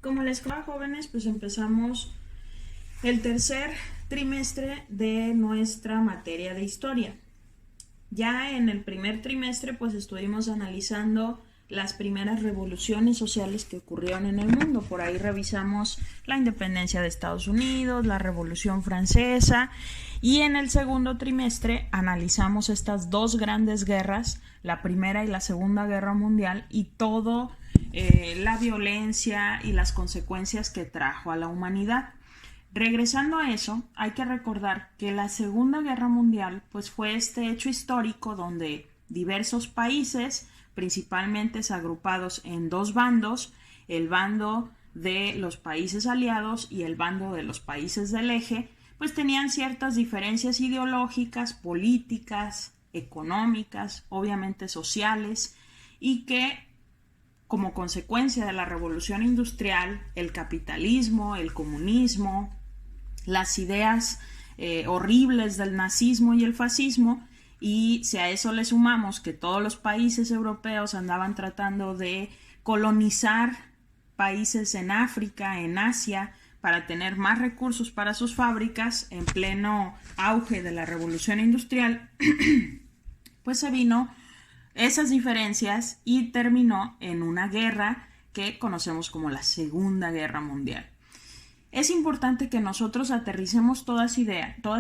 Como les contaba, jóvenes, pues empezamos el tercer trimestre de nuestra materia de historia. Ya en el primer trimestre pues estuvimos analizando las primeras revoluciones sociales que ocurrieron en el mundo. Por ahí revisamos la independencia de Estados Unidos, la Revolución Francesa, y en el segundo trimestre analizamos estas dos grandes guerras, la Primera y la Segunda Guerra Mundial, y todo la violencia y las consecuencias que trajo a la humanidad. Regresando a eso, hay que recordar que la Segunda Guerra Mundial pues fue este hecho histórico donde diversos países, principalmente agrupados en dos bandos, el bando de los países aliados y el bando de los países del eje, pues tenían ciertas diferencias ideológicas, políticas, económicas, obviamente sociales, y que como consecuencia de la revolución industrial, el capitalismo, el comunismo, las ideas horribles del nazismo y el fascismo, y si a eso le sumamos que todos los países europeos andaban tratando de colonizar países en África, en Asia, para tener más recursos para sus fábricas en pleno auge de la revolución industrial, pues se vino esas diferencias y terminó en una guerra que conocemos como la Segunda Guerra Mundial. Es importante que nosotros aterricemos todas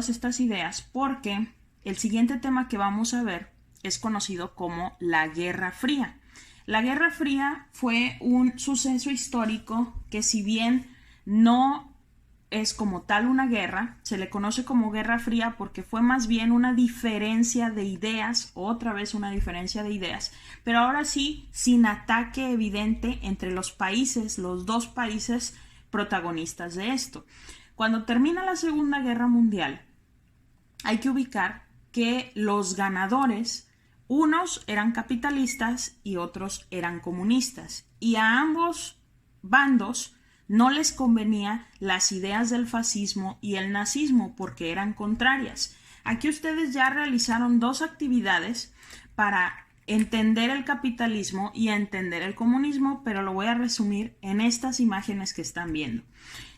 estas ideas porque el siguiente tema que vamos a ver es conocido como la Guerra Fría. La Guerra Fría fue un suceso histórico que, si bien no es como tal una guerra, se le conoce como Guerra Fría porque fue más bien una diferencia de ideas, otra vez una diferencia de ideas, pero ahora sí sin ataque evidente entre los países, los dos países protagonistas de esto. Cuando termina la Segunda Guerra Mundial, hay que ubicar que los ganadores, unos eran capitalistas y otros eran comunistas, y a ambos bandos no les convenía las ideas del fascismo y el nazismo porque eran contrarias. Aquí ustedes ya realizaron dos actividades para entender el capitalismo y entender el comunismo, pero lo voy a resumir en estas imágenes que están viendo.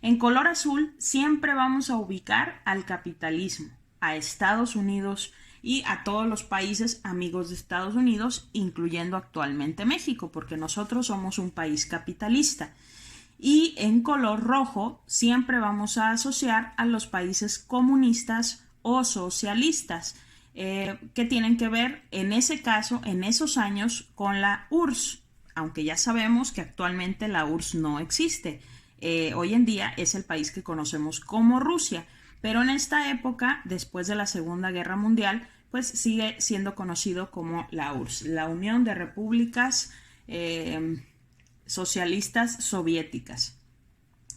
En color azul siempre vamos a ubicar al capitalismo, a Estados Unidos y a todos los países amigos de Estados Unidos, incluyendo actualmente México, porque nosotros somos un país capitalista. Y en color rojo siempre vamos a asociar a los países comunistas o socialistas, que tienen que ver en ese caso, en esos años, con la URSS, aunque ya sabemos que actualmente la URSS no existe. Hoy en día es el país que conocemos como Rusia, pero en esta época, después de la Segunda Guerra Mundial, pues sigue siendo conocido como la URSS, la Unión de Repúblicas Socialistas Soviéticas.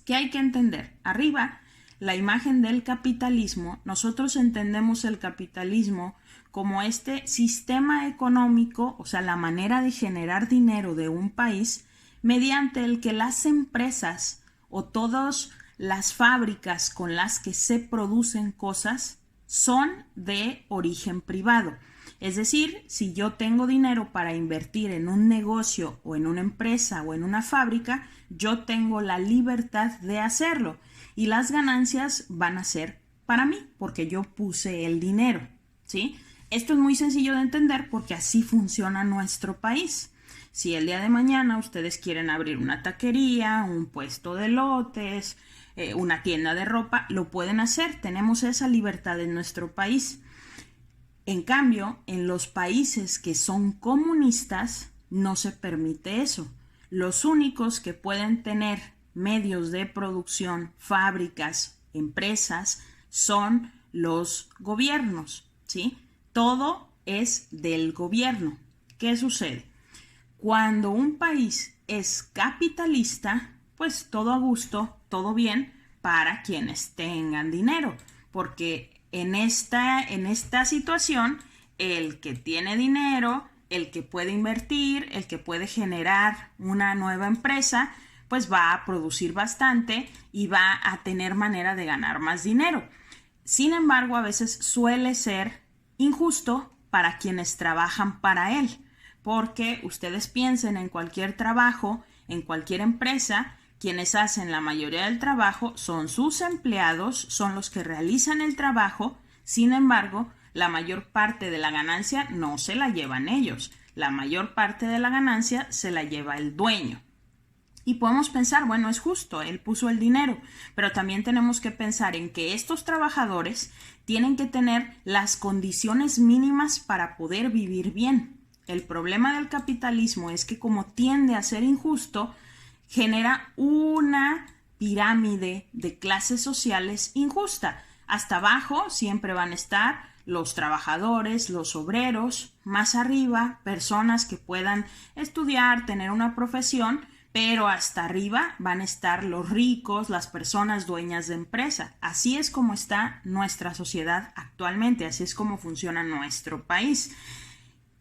¿Qué hay que entender? Arriba, la imagen del capitalismo. Nosotros entendemos el capitalismo como este sistema económico, o sea, la manera de generar dinero de un país mediante el que las empresas o todas las fábricas con las que se producen cosas son de origen privado. Es decir, si yo tengo dinero para invertir en un negocio o en una empresa o en una fábrica, yo tengo la libertad de hacerlo y las ganancias van a ser para mí porque yo puse el dinero, ¿sí? Esto es muy sencillo de entender porque así funciona nuestro país. Si el día de mañana ustedes quieren abrir una taquería, un puesto de elotes, una tienda de ropa, lo pueden hacer. Tenemos esa libertad en nuestro país. En cambio, en los países que son comunistas no se permite eso. Los únicos que pueden tener medios de producción, fábricas, empresas, son los gobiernos, ¿sí? Todo es del gobierno. ¿Qué sucede? Cuando un país es capitalista, pues todo a gusto, todo bien para quienes tengan dinero, porque en esta situación, el que tiene dinero, el que puede invertir, el que puede generar una nueva empresa, pues va a producir bastante y va a tener manera de ganar más dinero. Sin embargo, a veces suele ser injusto para quienes trabajan para él, porque ustedes piensen en cualquier trabajo, en cualquier empresa, quienes hacen la mayoría del trabajo son sus empleados, son los que realizan el trabajo. Sin embargo, la mayor parte de la ganancia no se la llevan ellos. La mayor parte de la ganancia se la lleva el dueño. Y podemos pensar, bueno, es justo, él puso el dinero, pero también tenemos que pensar en que estos trabajadores tienen que tener las condiciones mínimas para poder vivir bien. El problema del capitalismo es que como tiende a ser injusto, genera una pirámide de clases sociales injusta. Hasta abajo siempre van a estar los trabajadores, los obreros, más arriba, personas que puedan estudiar, tener una profesión, pero hasta arriba van a estar los ricos, las personas dueñas de empresa. Así es como está nuestra sociedad actualmente, así es como funciona nuestro país.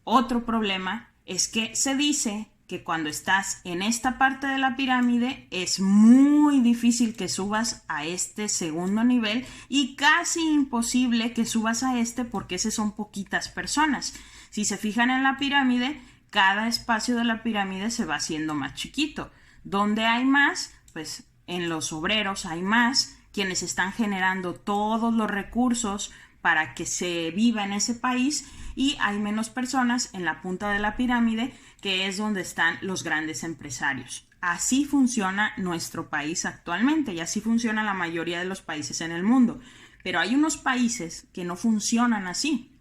Otro problema es que se dice que cuando estás en esta parte de la pirámide es muy difícil que subas a este segundo nivel y casi imposible que subas a este porque esas son poquitas personas. Si se fijan en la pirámide, cada espacio de la pirámide se va haciendo más chiquito. ¿Dónde hay más? Pues en los obreros hay más, quienes están generando todos los recursos para que se viva en ese país, y hay menos personas en la punta de la pirámide, que es donde están los grandes empresarios. Así funciona nuestro país actualmente y así funciona la mayoría de los países en el mundo. Pero hay unos países que no funcionan así,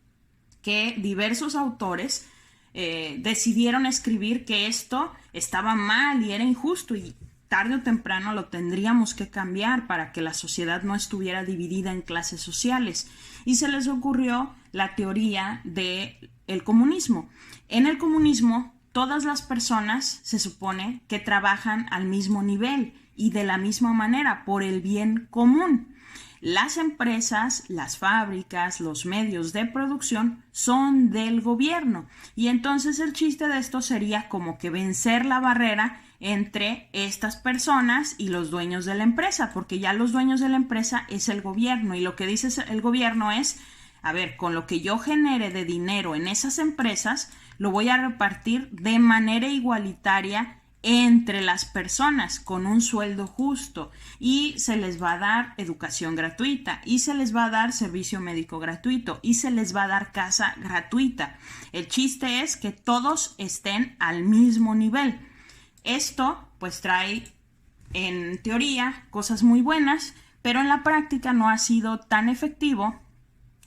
que diversos autores decidieron escribir que esto estaba mal y era injusto y tarde o temprano lo tendríamos que cambiar para que la sociedad no estuviera dividida en clases sociales. Y se les ocurrió la teoría del comunismo. En el comunismo, todas las personas se supone que trabajan al mismo nivel y de la misma manera por el bien común. Las empresas, las fábricas, los medios de producción son del gobierno y entonces el chiste de esto sería como que vencer la barrera entre estas personas y los dueños de la empresa, porque ya los dueños de la empresa es el gobierno y lo que dice el gobierno es, a ver, con lo que yo genere de dinero en esas empresas, lo voy a repartir de manera igualitaria entre las personas con un sueldo justo y se les va a dar educación gratuita y se les va a dar servicio médico gratuito y se les va a dar casa gratuita. El chiste es que todos estén al mismo nivel. Esto pues trae en teoría cosas muy buenas, pero en la práctica no ha sido tan efectivo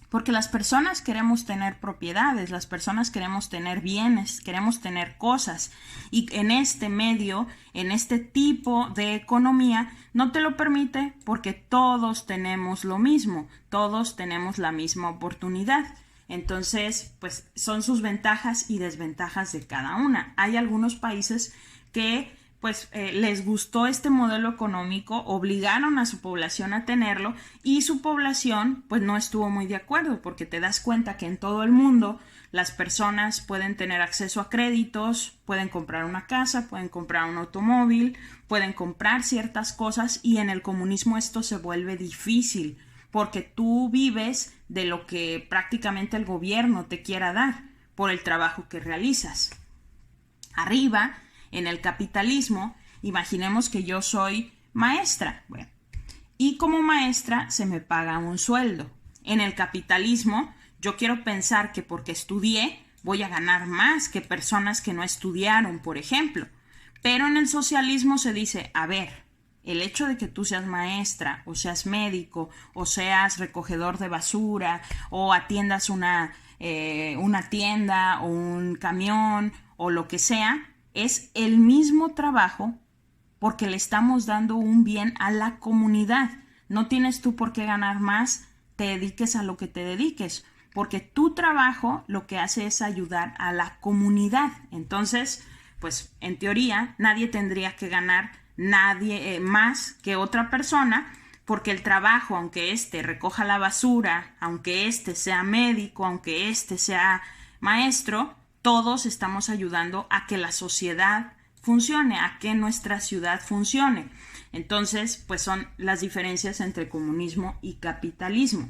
porque las personas queremos tener propiedades, las personas queremos tener bienes, queremos tener cosas y en este medio, en este tipo de economía no te lo permite porque todos tenemos lo mismo, todos tenemos la misma oportunidad. Entonces, pues son sus ventajas y desventajas de cada una. Hay algunos países que les gustó este modelo económico, obligaron a su población a tenerlo y su población pues no estuvo muy de acuerdo porque te das cuenta que en todo el mundo las personas pueden tener acceso a créditos, pueden comprar una casa, pueden comprar un automóvil, pueden comprar ciertas cosas y en el comunismo esto se vuelve difícil porque tú vives de lo que prácticamente el gobierno te quiera dar por el trabajo que realizas. Arriba, en el capitalismo, imaginemos que yo soy maestra, bueno, y como maestra se me paga un sueldo. En el capitalismo, yo quiero pensar que porque estudié voy a ganar más que personas que no estudiaron, por ejemplo. Pero en el socialismo se dice, a ver, el hecho de que tú seas maestra, o seas médico, o seas recogedor de basura, o atiendas una tienda, o un camión, o lo que sea, es el mismo trabajo porque le estamos dando un bien a la comunidad. No tienes tú por qué ganar más, te dediques a lo que te dediques, porque tu trabajo lo que hace es ayudar a la comunidad. Entonces, pues en teoría nadie tendría que ganar más que otra persona, porque el trabajo, aunque éste recoja la basura, aunque éste sea médico, aunque éste sea maestro, todos estamos ayudando a que la sociedad funcione, a que nuestra ciudad funcione. Entonces, pues son las diferencias entre comunismo y capitalismo.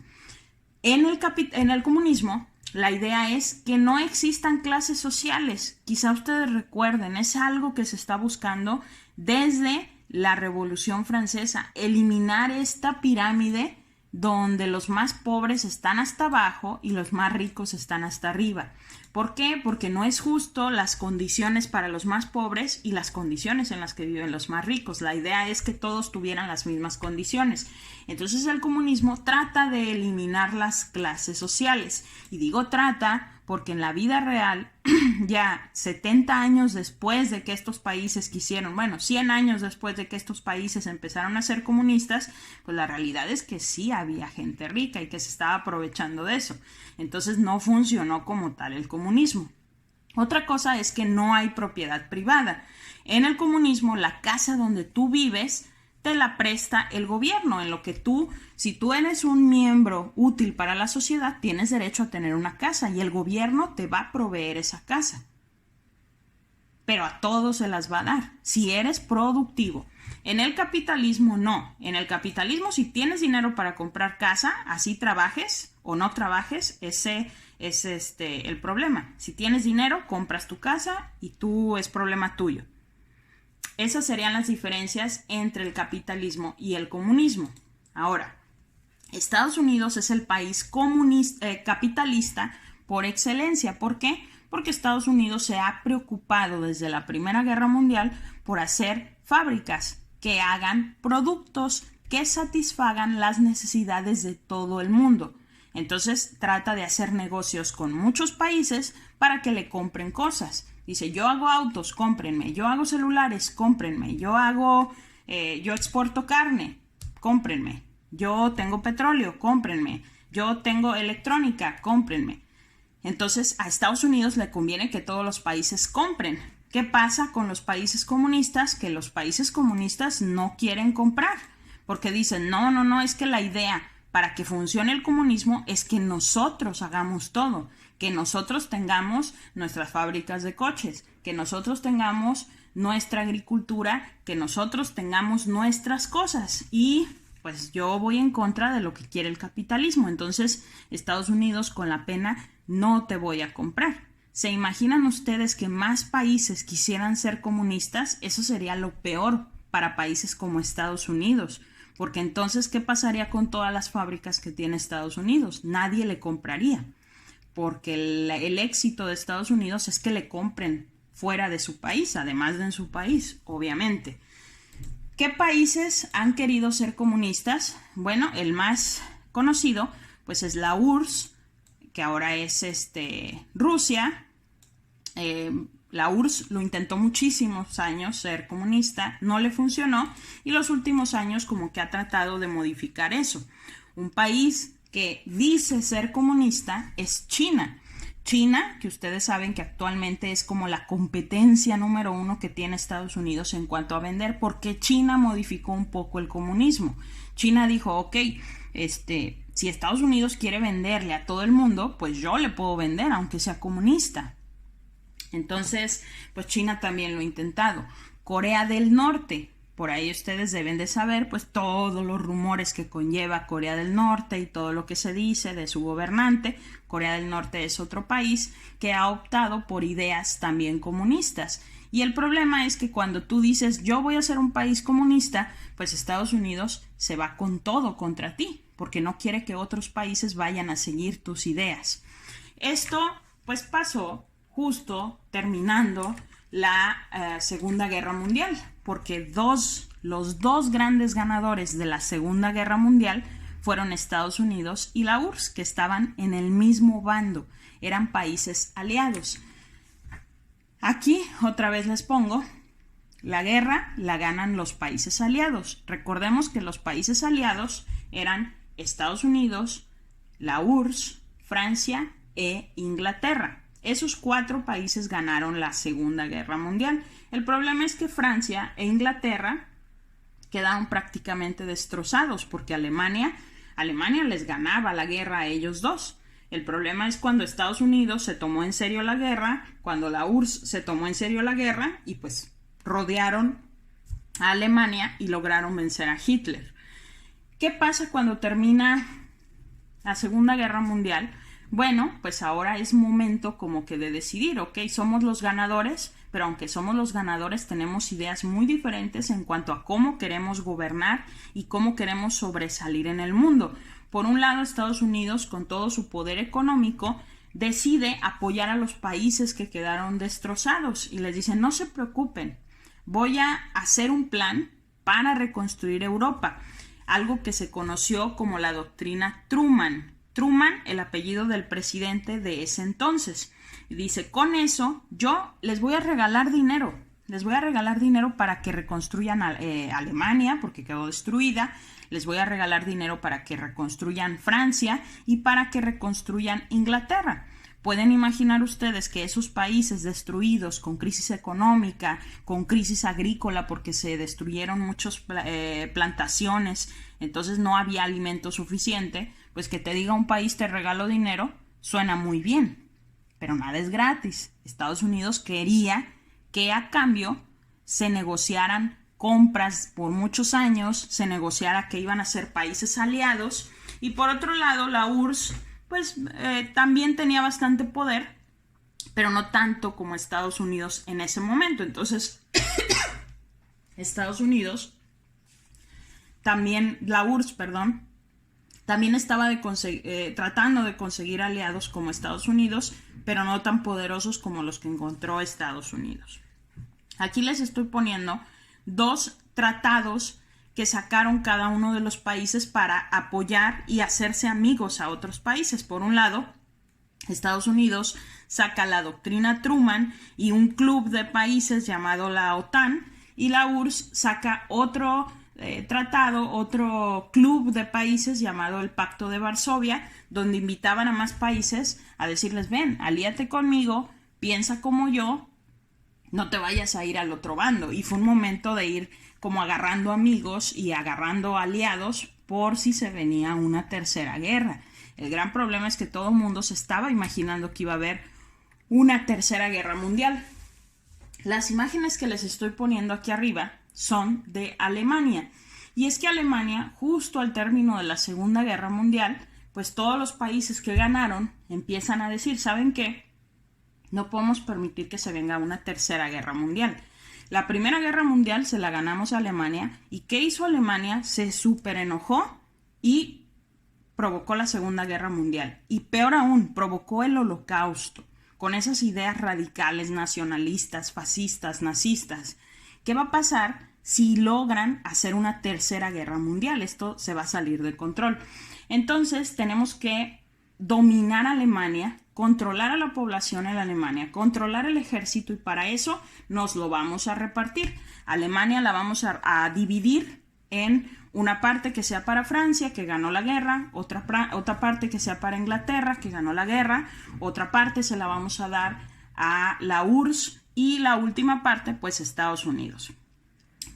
En el comunismo, la idea es que no existan clases sociales. Quizá ustedes recuerden, es algo que se está buscando desde la Revolución Francesa, eliminar esta pirámide donde los más pobres están hasta abajo y los más ricos están hasta arriba. ¿Por qué? Porque no es justo las condiciones para los más pobres y las condiciones en las que viven los más ricos. La idea es que todos tuvieran las mismas condiciones. Entonces el comunismo trata de eliminar las clases sociales. Y digo trata porque en la vida real, ya 70 años después de que estos países quisieron, 100 años después de que estos países empezaron a ser comunistas, pues la realidad es que sí había gente rica y que se estaba aprovechando de eso. Entonces no funcionó como tal el comunismo. Otra cosa es que no hay propiedad privada. En el comunismo, la casa donde tú vives te la presta el gobierno, en lo que si tú eres un miembro útil para la sociedad, tienes derecho a tener una casa y el gobierno te va a proveer esa casa. Pero a todos se las va a dar, si eres productivo. En el capitalismo no. En el capitalismo, si tienes dinero para comprar casa, así trabajes o no trabajes, ese es el problema. Si tienes dinero, compras tu casa y es problema tuyo. Esas serían las diferencias entre el capitalismo y el comunismo. Ahora, Estados Unidos es el país capitalista por excelencia. ¿Por qué? Porque Estados Unidos se ha preocupado desde la Primera Guerra Mundial por hacer fábricas que hagan productos que satisfagan las necesidades de todo el mundo. Entonces trata de hacer negocios con muchos países para que le compren cosas. Dice, yo hago autos, cómprenme. Yo hago celulares, cómprenme. Yo exporto carne, cómprenme. Yo tengo petróleo, cómprenme. Yo tengo electrónica, cómprenme. Entonces a Estados Unidos le conviene que todos los países compren. ¿Qué pasa con los países comunistas? Que los países comunistas no quieren comprar. Porque dicen, no, es que la idea para que funcione el comunismo es que nosotros hagamos todo. Que nosotros tengamos nuestras fábricas de coches, que nosotros tengamos nuestra agricultura, que nosotros tengamos nuestras cosas. Y pues yo voy en contra de lo que quiere el capitalismo. Entonces, Estados Unidos con la pena no te voy a comprar. ¿Se imaginan ustedes que más países quisieran ser comunistas? Eso sería lo peor para países como Estados Unidos. Porque entonces, ¿qué pasaría con todas las fábricas que tiene Estados Unidos? Nadie le compraría. Porque el éxito de Estados Unidos es que le compren fuera de su país, además de en su país, obviamente. ¿Qué países han querido ser comunistas? Bueno, el más conocido pues es la URSS, que ahora es Rusia. La URSS lo intentó muchísimos años ser comunista, no le funcionó y los últimos años como que ha tratado de modificar eso. Un país que dice ser comunista es China. China, que ustedes saben que actualmente es como la competencia número 1 que tiene Estados Unidos en cuanto a vender, porque China modificó un poco el comunismo. China dijo, ok, si Estados Unidos quiere venderle a todo el mundo, pues yo le puedo vender, aunque sea comunista. Entonces, pues China también lo ha intentado. Corea del Norte, por ahí ustedes deben de saber pues todos los rumores que conlleva Corea del Norte y todo lo que se dice de su gobernante. Corea del Norte es otro país que ha optado por ideas también comunistas. Y el problema es que cuando tú dices yo voy a ser un país comunista, pues Estados Unidos se va con todo contra ti, porque no quiere que otros países vayan a seguir tus ideas. Esto pues pasó justo terminando la Segunda Guerra Mundial, porque los dos grandes ganadores de la Segunda Guerra Mundial fueron Estados Unidos y la URSS, que estaban en el mismo bando, eran países aliados. Aquí otra vez les pongo, la guerra la ganan los países aliados. Recordemos que los países aliados eran Estados Unidos, la URSS, Francia e Inglaterra. Esos 4 países ganaron la Segunda Guerra Mundial. El problema es que Francia e Inglaterra quedaron prácticamente destrozados porque Alemania les ganaba la guerra a ellos dos. El problema es cuando Estados Unidos se tomó en serio la guerra, cuando la URSS se tomó en serio la guerra y pues rodearon a Alemania y lograron vencer a Hitler. ¿Qué pasa cuando termina la Segunda Guerra Mundial? Bueno, pues ahora es momento como que de decidir, ok, somos los ganadores, pero aunque somos los ganadores, tenemos ideas muy diferentes en cuanto a cómo queremos gobernar y cómo queremos sobresalir en el mundo. Por un lado, Estados Unidos, con todo su poder económico, decide apoyar a los países que quedaron destrozados y les dice: no se preocupen, voy a hacer un plan para reconstruir Europa, algo que se conoció como la doctrina Truman. Truman, el apellido del presidente de ese entonces. Y dice: con eso yo les voy a regalar dinero. Les voy a regalar dinero para que reconstruyan Alemania, porque quedó destruida. Les voy a regalar dinero para que reconstruyan Francia y para que reconstruyan Inglaterra. Pueden imaginar ustedes que esos países destruidos, con crisis económica, con crisis agrícola, porque se destruyeron muchas plantaciones, entonces no había alimento suficiente, pues que te diga un país te regalo dinero, suena muy bien, pero nada es gratis. Estados Unidos quería que a cambio se negociaran compras por muchos años, se negociara que iban a ser países aliados, y por otro lado la URSS pues también tenía bastante poder, pero no tanto como Estados Unidos en ese momento. Entonces Estados Unidos también, la URSS, perdón, también estaba tratando de conseguir aliados como Estados Unidos, pero no tan poderosos como los que encontró Estados Unidos. Aquí les estoy poniendo 2 tratados que sacaron cada uno de los países para apoyar y hacerse amigos a otros países. Por un lado, Estados Unidos saca la doctrina Truman y un club de países llamado la OTAN, y la URSS saca otro tratado, otro club de países llamado el Pacto de Varsovia, donde invitaban a más países a decirles: ven, alíate conmigo, piensa como yo, no te vayas a ir al otro bando. Y fue un momento de ir como agarrando amigos y agarrando aliados por si se venía una tercera guerra. El gran problema es que todo el mundo se estaba imaginando que iba a haber una tercera guerra mundial. Las imágenes que les estoy poniendo aquí arriba son de Alemania. Y es que Alemania, justo al término de la Segunda Guerra Mundial, pues todos los países que ganaron empiezan a decir: ¿saben qué? No podemos permitir que se venga una tercera guerra mundial. La Primera Guerra Mundial se la ganamos a Alemania. ¿Y qué hizo Alemania? Se súper enojó y provocó la Segunda Guerra Mundial. Y peor aún, provocó el Holocausto, con esas ideas radicales, nacionalistas, fascistas, nazistas. ¿Qué va a pasar si logran hacer una tercera guerra mundial? Esto se va a salir de control. Entonces tenemos que dominar Alemania, controlar a la población en Alemania, controlar el ejército, y para eso nos lo vamos a repartir. Alemania la vamos a dividir en una parte que sea para Francia, que ganó la guerra, otra parte que sea para Inglaterra, que ganó la guerra, otra parte se la vamos a dar a la URSS y la última parte pues Estados Unidos.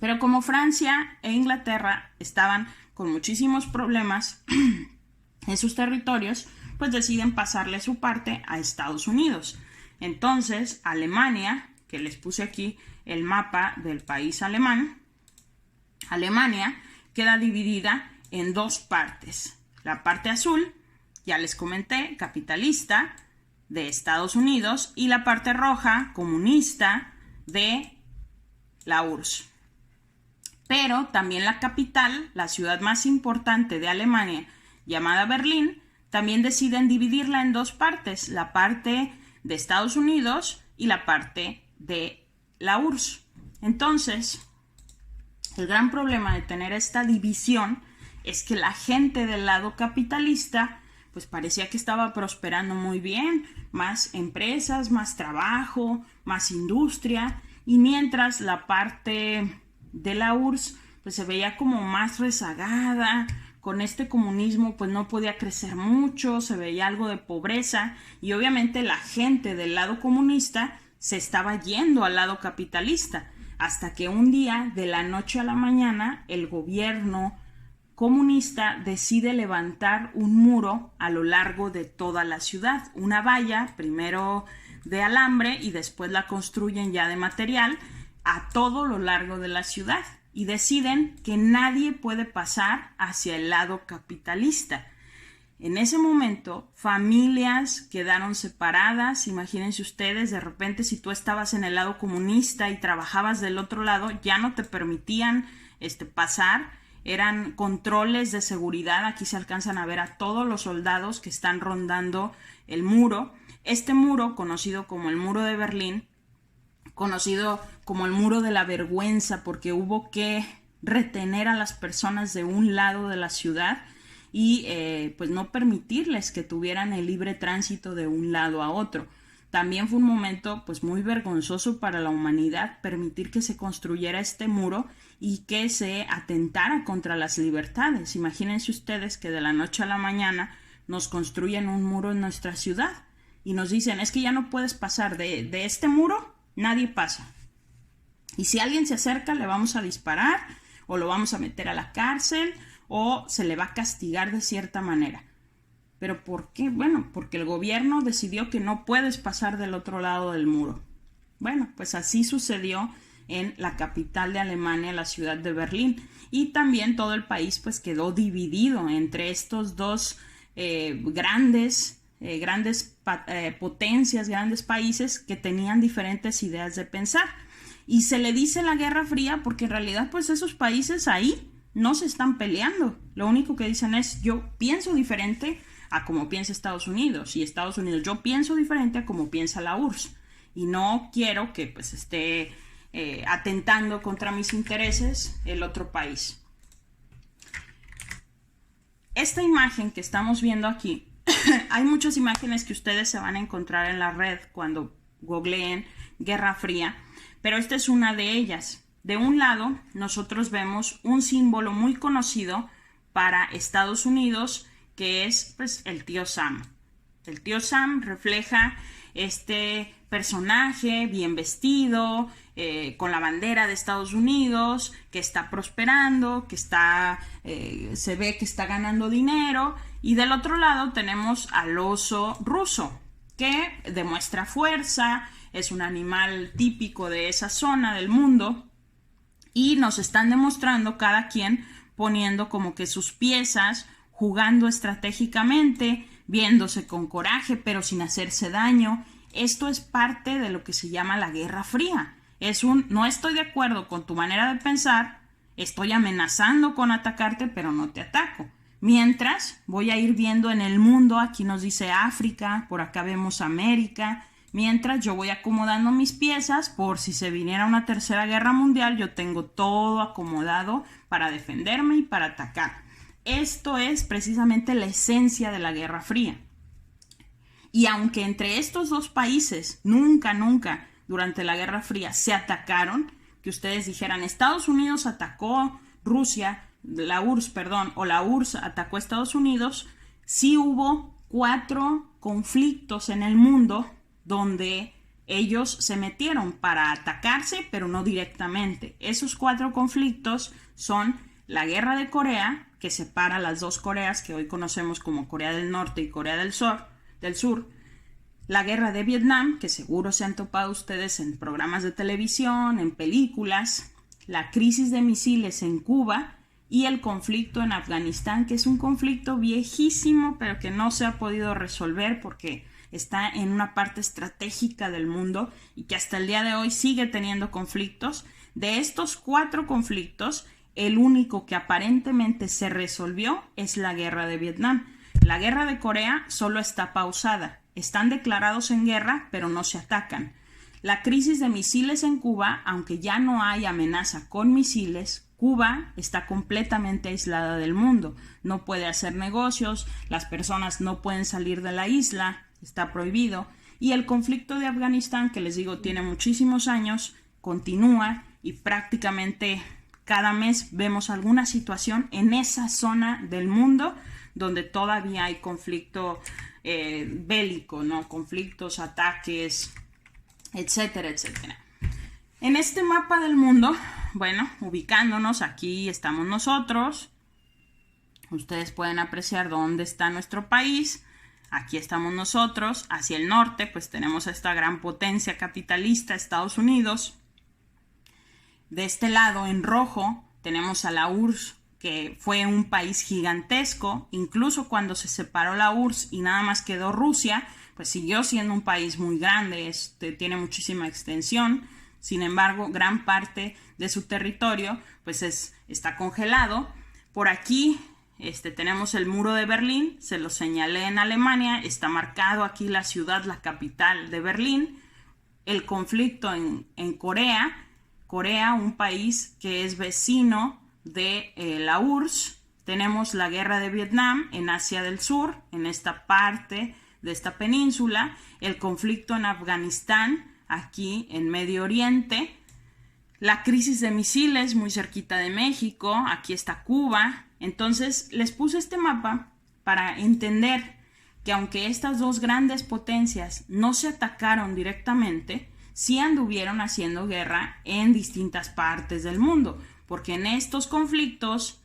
Pero como Francia e Inglaterra estaban con muchísimos problemas en sus territorios, pues deciden pasarle su parte a Estados Unidos. Entonces, Alemania, que les puse aquí el mapa del país alemán, Alemania queda dividida en 2 partes. La parte azul, ya les comenté, capitalista, de Estados Unidos, y la parte roja, comunista, de la URSS. Pero también la capital, la ciudad más importante de Alemania, llamada Berlín, también deciden dividirla en 2 partes, la parte de Estados Unidos y la parte de la URSS. Entonces, el gran problema de tener esta división es que la gente del lado capitalista pues parecía que estaba prosperando muy bien, más empresas, más trabajo, más industria, y mientras la parte de la URSS pues se veía como más rezagada. Con este comunismo pues no podía crecer mucho, se veía algo de pobreza, y obviamente la gente del lado comunista se estaba yendo al lado capitalista, hasta que un día, de la noche a la mañana, el gobierno comunista decide levantar un muro a lo largo de toda la ciudad, una valla, primero de alambre y después la construyen ya de material, a todo lo largo de la ciudad. Y deciden que nadie puede pasar hacia el lado capitalista. En ese momento, familias quedaron separadas. Imagínense ustedes, de repente, si tú estabas en el lado comunista y trabajabas del otro lado, ya no te permitían pasar. Eran controles de seguridad. Aquí se alcanzan a ver a todos los soldados que están rondando el muro. Este muro, conocido como el muro de Berlín, conocido como el muro de la vergüenza, porque hubo que retener a las personas de un lado de la ciudad y pues no permitirles que tuvieran el libre tránsito de un lado a otro. También fue un momento pues muy vergonzoso para la humanidad permitir que se construyera este muro y que se atentara contra las libertades. Imagínense ustedes que de la noche a la mañana nos construyen un muro en nuestra ciudad y nos dicen, es que ya no puedes pasar de este muro, nadie pasa. Y si alguien se acerca, le vamos a disparar o lo vamos a meter a la cárcel o se le va a castigar de cierta manera. ¿Pero por qué? Bueno, porque el gobierno decidió que no puedes pasar del otro lado del muro. Bueno, pues así sucedió en la capital de Alemania, la ciudad de Berlín. Y también todo el país pues quedó dividido entre estos dos grandes potencias, grandes países que tenían diferentes ideas de pensar. Y se le dice la Guerra Fría porque en realidad pues esos países ahí no se están peleando. Lo único que dicen es yo pienso diferente a como piensa Estados Unidos y Estados Unidos yo pienso diferente a como piensa la URSS y no quiero que pues esté atentando contra mis intereses el otro país. Esta imagen que estamos viendo aquí, hay muchas imágenes que ustedes se van a encontrar en la red cuando googleen Guerra Fría, pero esta es una de ellas. De un lado, nosotros vemos un símbolo muy conocido para Estados Unidos, que es pues, el tío Sam. El tío Sam refleja este personaje bien vestido, con la bandera de Estados Unidos, que está prosperando, que se ve que está ganando dinero. Y del otro lado tenemos al oso ruso, que demuestra fuerza, es un animal típico de esa zona del mundo. Y nos están demostrando cada quien poniendo como que sus piezas, jugando estratégicamente, viéndose con coraje pero sin hacerse daño. Esto es parte de lo que se llama la Guerra Fría. No estoy de acuerdo con tu manera de pensar, estoy amenazando con atacarte pero no te ataco. Mientras voy a ir viendo en el mundo, aquí nos dice África, por acá vemos América. Mientras yo voy acomodando mis piezas por si se viniera una tercera guerra mundial, yo tengo todo acomodado para defenderme y para atacar. Esto es precisamente la esencia de la Guerra Fría. Y aunque entre estos dos países nunca durante la Guerra Fría se atacaron, que ustedes dijeran Estados Unidos atacó Rusia, la URSS atacó a Estados Unidos, sí hubo 4 conflictos en el mundo donde ellos se metieron para atacarse, pero no directamente. Esos 4 conflictos son la Guerra de Corea, que separa las dos Coreas que hoy conocemos como Corea del Norte y Corea del Sur, la Guerra de Vietnam, que seguro se han topado ustedes en programas de televisión, en películas, la crisis de misiles en Cuba y el conflicto en Afganistán, que es un conflicto viejísimo, pero que no se ha podido resolver porque está en una parte estratégica del mundo y que hasta el día de hoy sigue teniendo conflictos. De estos 4 conflictos, el único que aparentemente se resolvió es la Guerra de Vietnam. La Guerra de Corea solo está pausada. Están declarados en guerra, pero no se atacan. La crisis de misiles en Cuba, aunque ya no hay amenaza con misiles, Cuba está completamente aislada del mundo. No puede hacer negocios, las personas no pueden salir de la isla, está prohibido. Y el conflicto de Afganistán, que les digo tiene muchísimos años, continúa y prácticamente cada mes vemos alguna situación en esa zona del mundo donde todavía hay conflicto bélico, ¿no? Conflictos, ataques, etcétera, etcétera. En este mapa del mundo, bueno, ubicándonos, aquí estamos nosotros. Ustedes pueden apreciar dónde está nuestro país. Aquí estamos nosotros. Hacia el norte, pues tenemos a esta gran potencia capitalista, Estados Unidos. De este lado, en rojo, tenemos a la URSS, que fue un país gigantesco. Incluso cuando se separó la URSS y nada más quedó Rusia, pues siguió siendo un país muy grande, tiene muchísima extensión. Sin embargo, gran parte de su territorio pues está congelado. Por aquí tenemos el muro de Berlín, se lo señalé en Alemania, está marcado aquí la ciudad, la capital de Berlín. El conflicto en Corea, un país que es vecino de la URSS. Tenemos la guerra de Vietnam en Asia del Sur, en esta parte de esta península. El conflicto en Afganistán, aquí en Medio Oriente. La crisis de misiles muy cerquita de México. Aquí está Cuba. Entonces les puse este mapa para entender que aunque estas dos grandes potencias no se atacaron directamente, sí anduvieron haciendo guerra en distintas partes del mundo, porque en estos conflictos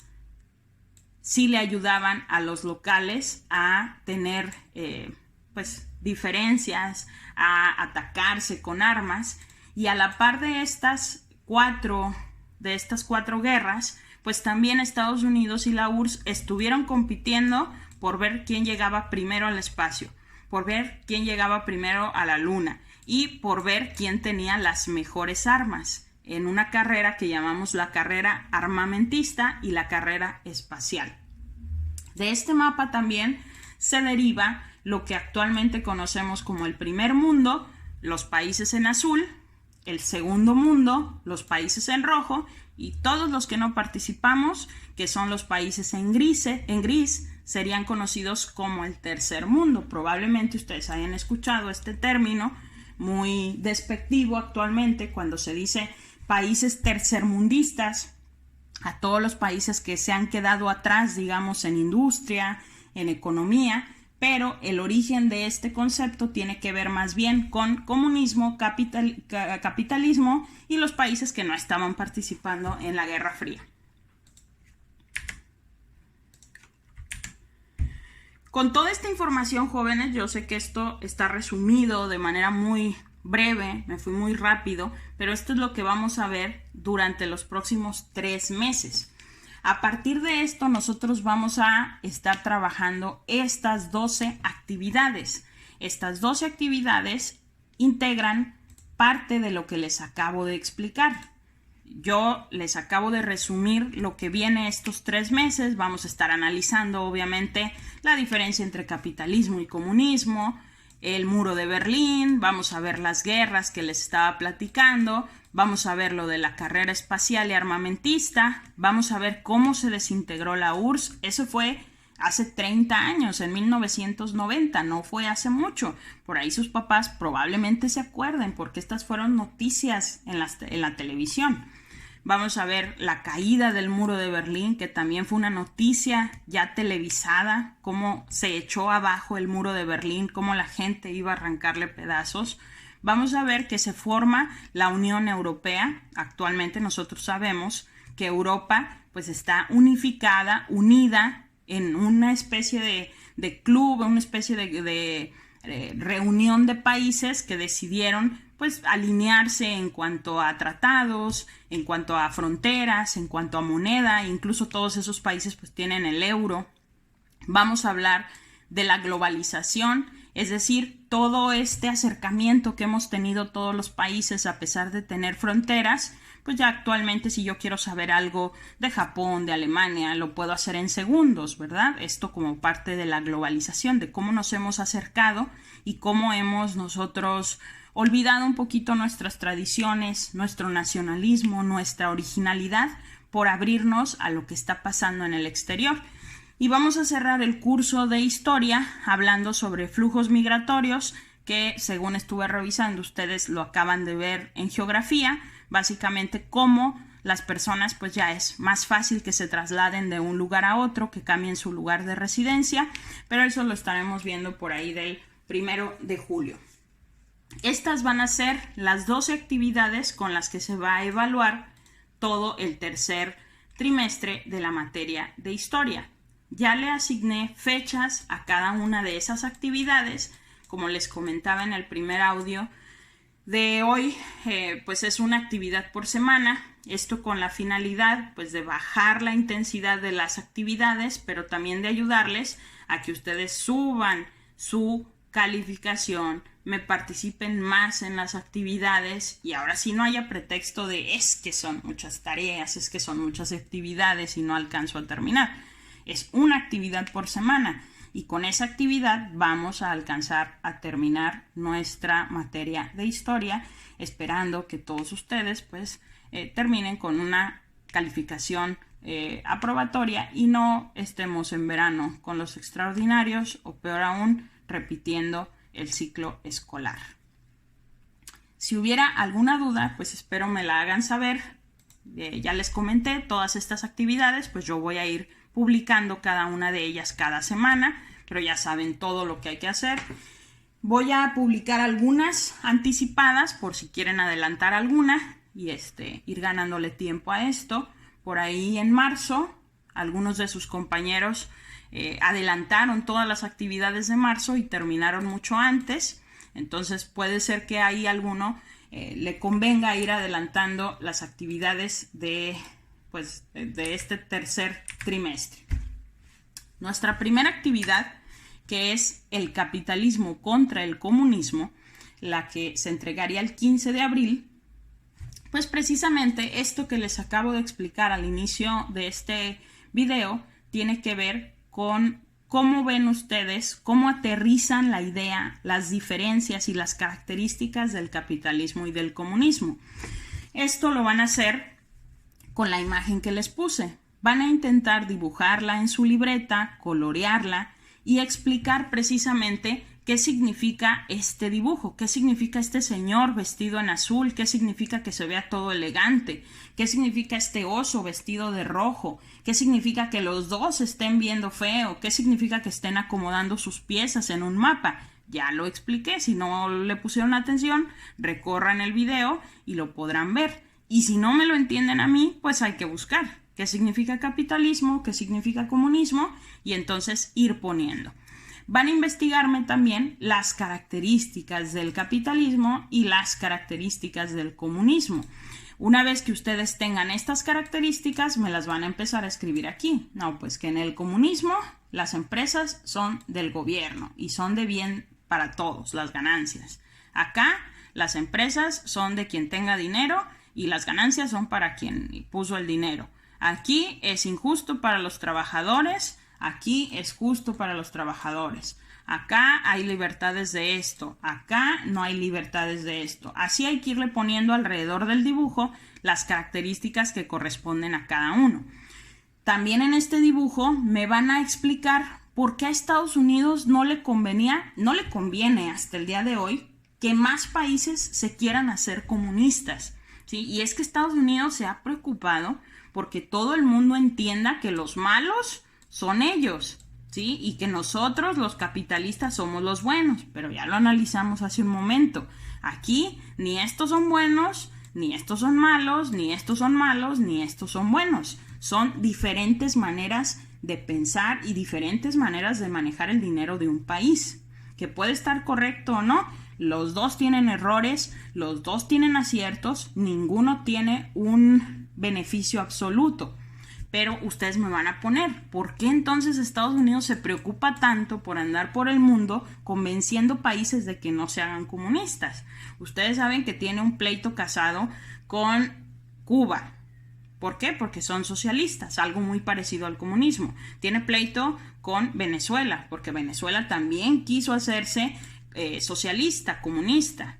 sí le ayudaban a los locales a tener diferencias, a atacarse con armas, y a la par de estas cuatro guerras, pues también Estados Unidos y la URSS estuvieron compitiendo por ver quién llegaba primero al espacio, por ver quién llegaba primero a la luna y por ver quién tenía las mejores armas, en una carrera que llamamos la carrera armamentista y la carrera espacial. De este mapa también se deriva lo que actualmente conocemos como el primer mundo, los países en azul, el segundo mundo, los países en rojo, y todos los que no participamos, que son los países en gris, serían conocidos como el tercer mundo. Probablemente ustedes hayan escuchado este término muy despectivo actualmente cuando se dice países tercermundistas a todos los países que se han quedado atrás, digamos, en industria, en economía, pero el origen de este concepto tiene que ver más bien con comunismo, capitalismo y los países que no estaban participando en la Guerra Fría. Con toda esta información, jóvenes, yo sé que esto está resumido de manera muy breve, me fui muy rápido, pero esto es lo que vamos a ver durante los próximos 3 meses. A partir de esto, nosotros vamos a estar trabajando estas 12 actividades. Estas 12 actividades integran parte de lo que les acabo de explicar. Yo les acabo de resumir lo que viene estos 3 meses. Vamos a estar analizando, obviamente, la diferencia entre capitalismo y comunismo, el muro de Berlín, vamos a ver las guerras que les estaba platicando, vamos a ver lo de la carrera espacial y armamentista, vamos a ver cómo se desintegró la URSS. Eso fue hace 30 años, en 1990, no fue hace mucho. Por ahí sus papás probablemente se acuerden porque estas fueron noticias en la televisión. Vamos a ver la caída del muro de Berlín, que también fue una noticia ya televisada, cómo se echó abajo el muro de Berlín, cómo la gente iba a arrancarle pedazos. Vamos a ver que se forma la Unión Europea. Actualmente nosotros sabemos que Europa pues está unificada, unida en una especie de club, una especie de reunión de países que decidieron pues alinearse en cuanto a tratados, en cuanto a fronteras, en cuanto a moneda. Incluso todos esos países pues tienen el euro. Vamos a hablar de la globalización, es decir, todo este acercamiento que hemos tenido todos los países a pesar de tener fronteras. Pues ya actualmente si yo quiero saber algo de Japón, de Alemania, lo puedo hacer en segundos, ¿verdad? Esto como parte de la globalización, de cómo nos hemos acercado y cómo hemos nosotros olvidado un poquito nuestras tradiciones, nuestro nacionalismo, nuestra originalidad por abrirnos a lo que está pasando en el exterior. Y vamos a cerrar el curso de historia hablando sobre flujos migratorios, que según estuve revisando, ustedes lo acaban de ver en geografía, básicamente cómo las personas pues ya es más fácil que se trasladen de un lugar a otro, que cambien su lugar de residencia, pero eso lo estaremos viendo por ahí del 1 de julio. Estas van a ser las 12 actividades con las que se va a evaluar todo el tercer trimestre de la materia de historia. Ya le asigné fechas a cada una de esas actividades, como les comentaba en el primer audio de hoy, pues es una actividad por semana. Esto con la finalidad pues de bajar la intensidad de las actividades, pero también de ayudarles a que ustedes suban su calificación, me participen más en las actividades y ahora sí no haya pretexto de es que son muchas tareas, es que son muchas actividades y no alcanzo a terminar. Es una actividad por semana y con esa actividad vamos a alcanzar a terminar nuestra materia de historia, esperando que todos ustedes pues terminen con una calificación aprobatoria y no estemos en verano con los extraordinarios o peor aún repitiendo el ciclo escolar. Si hubiera alguna duda, pues espero me la hagan saber. Ya les comenté todas estas actividades, pues yo voy a ir publicando cada una de ellas cada semana, pero ya saben todo lo que hay que hacer. Voy a publicar algunas anticipadas por si quieren adelantar alguna y ir ganándole tiempo a esto. Por ahí en marzo, algunos de sus compañeros adelantaron todas las actividades de marzo y terminaron mucho antes. Entonces puede ser que ahí alguno le convenga ir adelantando las actividades de este tercer trimestre. Nuestra primera actividad, que es el capitalismo contra el comunismo, la que se entregaría el 15 de abril, pues precisamente esto que les acabo de explicar al inicio de este video tiene que ver con cómo ven ustedes, cómo aterrizan la idea, las diferencias y las características del capitalismo y del comunismo. Esto lo van a hacer con la imagen que les puse. Van a intentar dibujarla en su libreta, colorearla y explicar precisamente qué significa este dibujo, qué significa este señor vestido en azul, qué significa que se vea todo elegante, qué significa este oso vestido de rojo, qué significa que los dos estén viendo feo, qué significa que estén acomodando sus piezas en un mapa. Ya lo expliqué, si no le pusieron atención, recorran el video y lo podrán ver. Y si no me lo entienden a mí, pues hay que buscar qué significa capitalismo, qué significa comunismo y entonces ir poniendo. Van a investigarme también las características del capitalismo y las características del comunismo. Una vez que ustedes tengan estas características, me las van a empezar a escribir aquí. No, pues que en el comunismo las empresas son del gobierno y son de bien para todos, las ganancias. Acá las empresas son de quien tenga dinero y las ganancias son para quien puso el dinero. Aquí es injusto para los trabajadores. Aquí es justo para los trabajadores. Acá hay libertades de esto. Acá no hay libertades de esto. Así hay que irle poniendo alrededor del dibujo las características que corresponden a cada uno. También en este dibujo me van a explicar por qué a Estados Unidos no le conviene hasta el día de hoy que más países se quieran hacer comunistas, ¿sí? Y es que Estados Unidos se ha preocupado porque todo el mundo entienda que los malos son ellos, ¿sí? Y que nosotros, los capitalistas, somos los buenos. Pero ya lo analizamos hace un momento. Aquí ni estos son buenos, ni estos son malos, ni estos son malos, ni estos son buenos. Son diferentes maneras de pensar y diferentes maneras de manejar el dinero de un país. Que puede estar correcto o no. Los dos tienen errores, los dos tienen aciertos, ninguno tiene un beneficio absoluto. Pero ustedes me van a poner, ¿por qué entonces Estados Unidos se preocupa tanto por andar por el mundo convenciendo países de que no se hagan comunistas? Ustedes saben que tiene un pleito casado con Cuba. ¿Por qué? Porque son socialistas, algo muy parecido al comunismo. Tiene pleito con Venezuela, porque Venezuela también quiso hacerse socialista, comunista.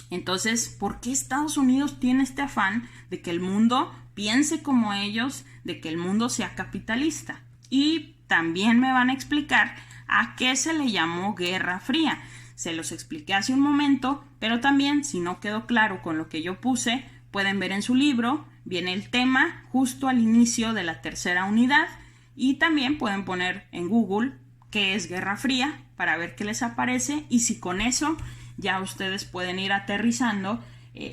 Entonces, ¿por qué Estados Unidos tiene este afán de que el mundo piense como ellos, de que el mundo sea capitalista? Y también me van a explicar a qué se le llamó Guerra Fría. Se los expliqué hace un momento, pero también, si no quedó claro con lo que yo puse, pueden ver en su libro, viene el tema justo al inicio de la tercera unidad y también pueden poner en Google qué es Guerra Fría para ver qué les aparece y si con eso ya ustedes pueden ir aterrizando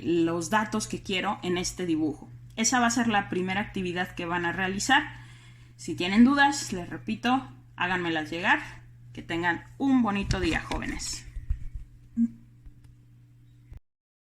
los datos que quiero en este dibujo. Esa va a ser la primera actividad que van a realizar. Si tienen dudas, les repito, háganmelas llegar. Que tengan un bonito día, jóvenes.